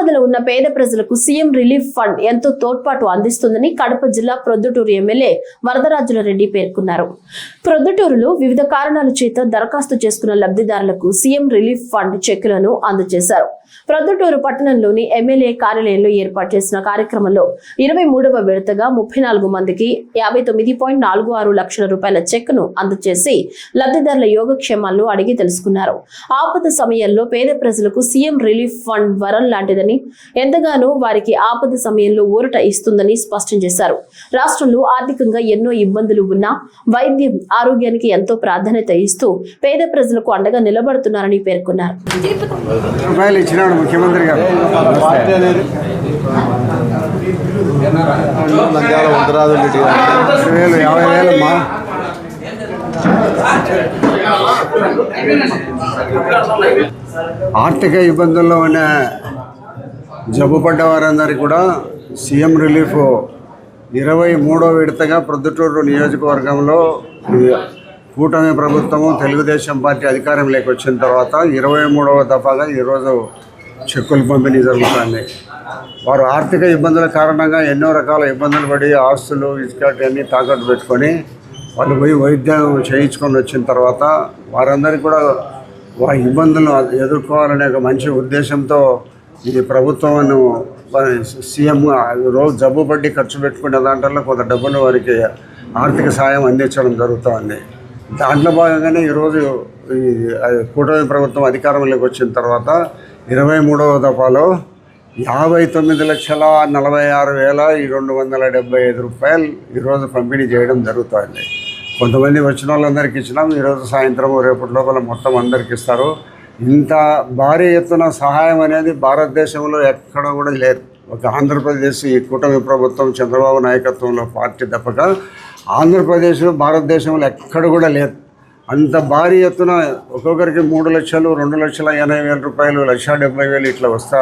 ఆపదలో ఉన్న పేద ప్రజలకు సీఎం రిలీఫ్ ఫండ్ ఎంతో తోడ్పాటు అందిస్తుందని కడప జిల్లా ప్రొద్దుటూరు ఎమ్మెల్యే వరదరాజుల రెడ్డి పేర్కొన్నారు. ప్రొద్దుటూరులో వివిధ కారణాల చేత దరఖాస్తు చేసుకున్న లబ్ధిదారులకు సీఎం రిలీఫ్ ఫండ్ చెక్కులను అందజేశారు. ప్రొద్దుటూరు పట్టణంలోని ఎమ్మెల్యే కార్యాలయంలో ఏర్పాటు చేసిన కార్యక్రమంలో 23వ విడతగా 34 మందికి 59.46 లక్షల రూపాయల చెక్కును అందజేసి లబ్ధిదారుల యోగక్షేమాలను అడిగి తెలుసుకున్నారు. ఆపద సమయంలో పేద ప్రజలకు సీఎం రిలీఫ్ ఫండ్ వరం లాంటిదని, ఎంతగానో వారికి ఆపద సమయంలో ఊరట ఇస్తుందని స్పష్టం చేశారు. రాష్ట్రంలో ఆర్థికంగా ఎన్నో ఇబ్బందులు ఉన్నా వైద్యం, ఆరోగ్యానికి ఎంతో ప్రాధాన్యత ఇస్తూ పేద ప్రజలకు అండగా నిలబడుతున్నారని పేర్కొన్నారు. ముఖ్యమంత్రి గారు ఆర్థిక ఇబ్బందుల్లో ఉన్న జబ్బు పడ్డ వారందరికీ కూడా సీఎం రిలీఫ్ 23వ విడతగా ప్రొద్దుటూరు నియోజకవర్గంలో కూటమి ప్రభుత్వము తెలుగుదేశం పార్టీ అధికారంలోకి వచ్చిన తర్వాత 23వ దఫాగా ఈరోజు చెక్కులు పంపిణీ జరుగుతుంది. వారు ఆర్థిక ఇబ్బందుల కారణంగా ఎన్నో రకాల ఇబ్బందులు పడి ఆస్తులు ఇసుకటి అన్నీ తాకట్టు పెట్టుకొని వాళ్ళు పోయి వైద్యం చేయించుకొని వచ్చిన తర్వాత వారందరికీ కూడా వారి ఇబ్బందులను ఎదుర్కోవాలనే ఒక మంచి ఉద్దేశంతో ఈ ప్రభుత్వం సీఎం రోజు జబ్బు పట్టి ఖర్చు పెట్టుకునే దాంట్లో కొంత డబ్బులు వారికి ఆర్థిక సాయం అందించడం జరుగుతుంది. దాంట్లో భాగంగానే ఈరోజు ఈ కూటమి ప్రభుత్వం అధికారంలోకి వచ్చిన తర్వాత 23వ దఫాలో 59,46,275 రూపాయలు ఈరోజు పంపిణీ చేయడం జరుగుతుంది. కొంతమంది వచ్చిన వాళ్ళందరికీ ఇచ్చినాం. ఈరోజు సాయంత్రం రేపటి లోపల మొత్తం అందరికి ఇస్తారు. ఇంత భారీ ఎత్తున సహాయం అనేది భారతదేశంలో ఎక్కడ కూడా లేదు. ఒక ఆంధ్రప్రదేశ్ ఈ కూటమి ప్రభుత్వం చంద్రబాబు నాయకత్వంలో పార్టీ తప్పక ఆంధ్రప్రదేశ్లో భారతదేశంలో ఎక్కడ కూడా లేదు. అంత భారీ ఎత్తున ఒక్కొక్కరికి 3 లక్షలు, 2,80,000 రూపాయలు, 1,70,000 ఇట్లా వస్తా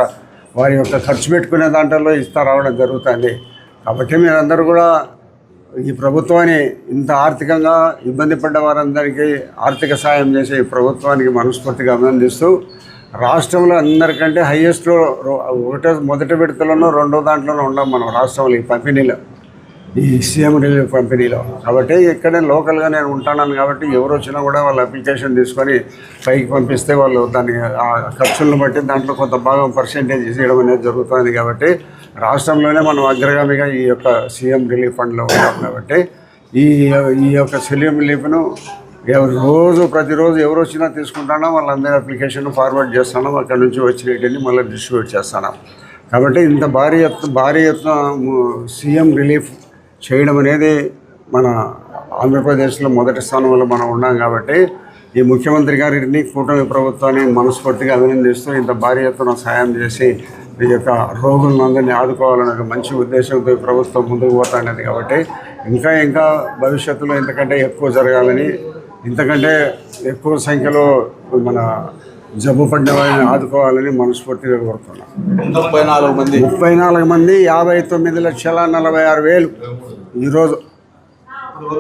వారి యొక్క ఖర్చు పెట్టుకునే దాంట్లో ఇస్తా రావడం జరుగుతుంది. కాబట్టి మీరందరూ కూడా ఈ ప్రభుత్వాన్ని ఇంత ఆర్థికంగా ఇబ్బంది పడ్డ వారందరికీ ఆర్థిక సాయం చేసే ఈ ప్రభుత్వానికి మనస్ఫూర్తిగా అభినందిస్తూ రాష్ట్రంలో అందరికంటే హైయెస్ట్లో మొదటి విడతలోనూ 2వ దాంట్లోనూ ఉన్నాం మనం రాష్ట్రంలో ఈ పంపిణీలో, ఈ సీఎం రిలీఫ్ పంపిణీలో. కాబట్టి ఇక్కడే లోకల్గా నేను ఉంటాను కాబట్టి ఎవరు వచ్చినా కూడా వాళ్ళ అప్లికేషన్ తీసుకొని పైకి పంపిస్తే వాళ్ళు దాన్ని ఆ ఖర్చులను బట్టి దాంట్లో కొంత భాగం పర్సెంటేజ్ ఇవ్వడం అనేది జరుగుతుంది. కాబట్టి రాష్ట్రంలోనే మనం అగ్రగామిగా ఈ యొక్క సీఎం రిలీఫ్ ఫండ్లో ఉన్నాం. కాబట్టి ఈ యొక్క సీఎం రిలీఫ్ను ప్రతిరోజు ఎవరు వచ్చినా తీసుకుంటానో వాళ్ళందరి అప్లికేషన్ ఫార్వర్డ్ చేస్తాను. అక్కడ నుంచి వచ్చినట్టుని మళ్ళీ డిస్ట్రిబ్యూట్ చేస్తాను. కాబట్టి ఇంత భారీ ఎత్తున సీఎం రిలీఫ్ చేయడం అనేది మన ఆంధ్రప్రదేశ్లో మొదటి స్థానంలో మనం ఉన్నాం. కాబట్టి ఈ ముఖ్యమంత్రి గారిని, కూటమి ప్రభుత్వాన్ని మనస్ఫూర్తిగా అభినందిస్తూ ఇంత భారీ ఎత్తున సాయం చేసి ఈ యొక్క రోగులందరినీ ఆదుకోవాలనే ఒక మంచి ఉద్దేశంతో ఈ ప్రభుత్వం ముందుకు పోతాండేది. కాబట్టి ఇంకా భవిష్యత్తులో ఇంతకంటే ఎక్కువ జరగాలని, ఇంతకంటే ఎక్కువ సంఖ్యలో మన జబ్బు పడిన వారిని ఆదుకోవాలని మనస్ఫూర్తిగా కోరుతున్నాం. 34 మంది 59,46,46,000 ఈరోజు